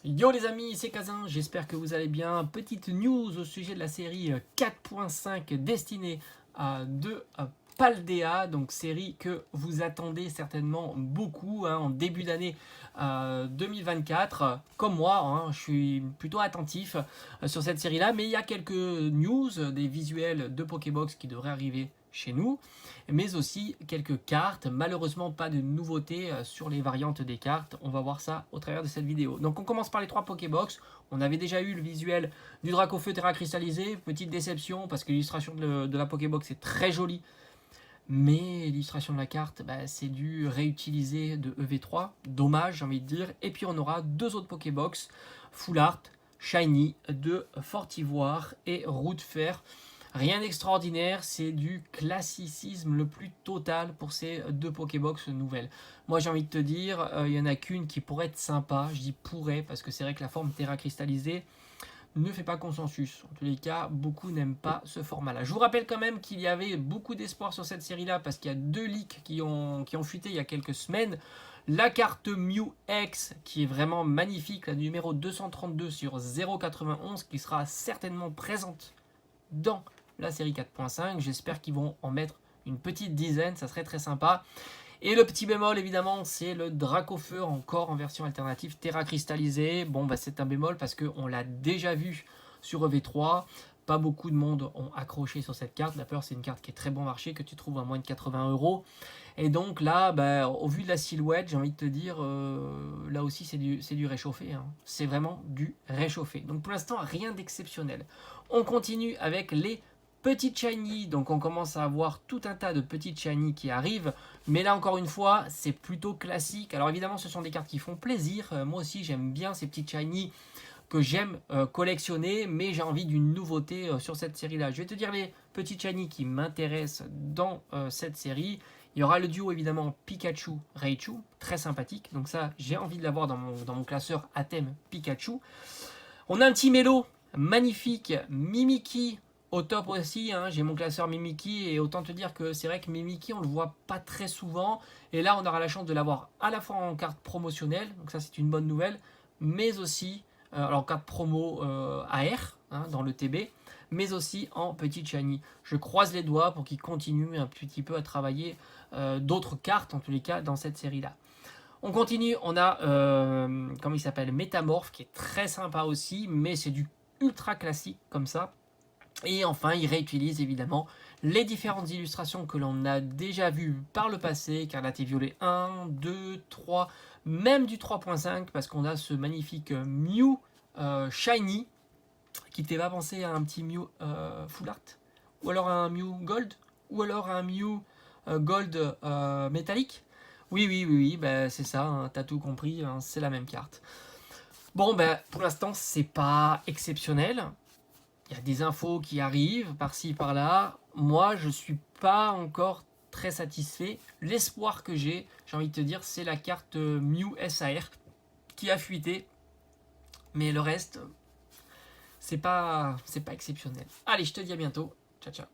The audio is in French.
Yo les amis, c'est Kazin, j'espère que vous allez bien. Petite news au sujet de la série 4.5 destinée à Paldea, donc série que vous attendez certainement beaucoup en début d'année 2024. Comme moi, je suis plutôt attentif sur cette série-là, mais il y a quelques news, des visuels de Pokébox qui devraient arriver chez nous, mais aussi quelques cartes. Malheureusement, pas de nouveautés sur les variantes des cartes. On va voir ça au travers de cette vidéo. Donc, on commence par les 3 Pokébox. On avait déjà eu le visuel du Dracofeu Terra cristallisé. Petite déception parce que l'illustration de la Pokébox est très jolie. Mais l'illustration de la carte, c'est du réutilisé de EV3. Dommage, j'ai envie de dire. Et puis, on aura 2 autres Pokébox. Full Art, Shiny de Fortivoire et Route Fer. Rien d'extraordinaire, c'est du classicisme le plus total pour ces 2 Pokébox nouvelles. Moi j'ai envie de te dire, il n'y en a qu'une qui pourrait être sympa, je dis pourrait parce que c'est vrai que la forme Terra cristallisée ne fait pas consensus. En tous les cas, beaucoup n'aiment pas ce format-là. Je vous rappelle quand même qu'il y avait beaucoup d'espoir sur cette série-là parce qu'il y a 2 leaks qui ont fuité il y a quelques semaines. La carte Mew X qui est vraiment magnifique, la numéro 232 sur 0,91 qui sera certainement présente dans la série 4.5. J'espère qu'ils vont en mettre une petite dizaine, ça serait très sympa. Et le petit bémol, évidemment, c'est le Dracofeu, encore en version alternative, Terra cristallisée. Bon, c'est un bémol parce qu'on l'a déjà vu sur EV3. Pas beaucoup de monde ont accroché sur cette carte. D'ailleurs, c'est une carte qui est très bon marché, que tu trouves à moins de 80 €. Et donc là, au vu de la silhouette, j'ai envie de te dire, là aussi, c'est du réchauffé. C'est vraiment du réchauffé. Donc pour l'instant, rien d'exceptionnel. On continue avec les petites shiny. Donc on commence à avoir tout un tas de petites shiny qui arrivent. Mais là, encore une fois, c'est plutôt classique. Alors évidemment, ce sont des cartes qui font plaisir. Moi aussi, j'aime bien ces petites shiny que j'aime collectionner, mais j'ai envie d'une nouveauté sur cette série-là. Je vais te dire les petits shiny qui m'intéressent dans cette série. Il y aura le duo évidemment Pikachu-Raichu, très sympathique. Donc ça, j'ai envie de l'avoir dans mon classeur à thème Pikachu. On a un petit mélo magnifique, Mimikyu au top aussi. J'ai mon classeur Mimikyu et autant te dire que c'est vrai que Mimikyu, on le voit pas très souvent. Et là, on aura la chance de l'avoir à la fois en carte promotionnelle, donc ça c'est une bonne nouvelle, mais aussi alors carte promo AR dans le TB, mais aussi en petite shiny. Je croise les doigts pour qu'il continue un petit peu à travailler d'autres cartes, en tous les cas, dans cette série-là. On continue, on a, comment il s'appelle, Métamorphe, qui est très sympa aussi, mais c'est du ultra classique comme ça. Et enfin, il réutilise évidemment les différentes illustrations que l'on a déjà vues par le passé, Carnaté Violet 1, 2, 3, même du 3.5, parce qu'on a ce magnifique Mew Shiny, qui te fait pas penser à un petit Mew Full Art, ou alors à un Mew Gold, ou alors à un Mew Gold métallique. Oui, c'est ça, t'as tout compris, c'est la même carte. Bon, pour l'instant, c'est pas exceptionnel. Il y a des infos qui arrivent par-ci, par-là. Moi, je suis pas encore très satisfait. L'espoir que j'ai envie de te dire, c'est la carte Mew SAR qui a fuité. Mais le reste, c'est pas exceptionnel. Allez, je te dis à bientôt. Ciao, ciao.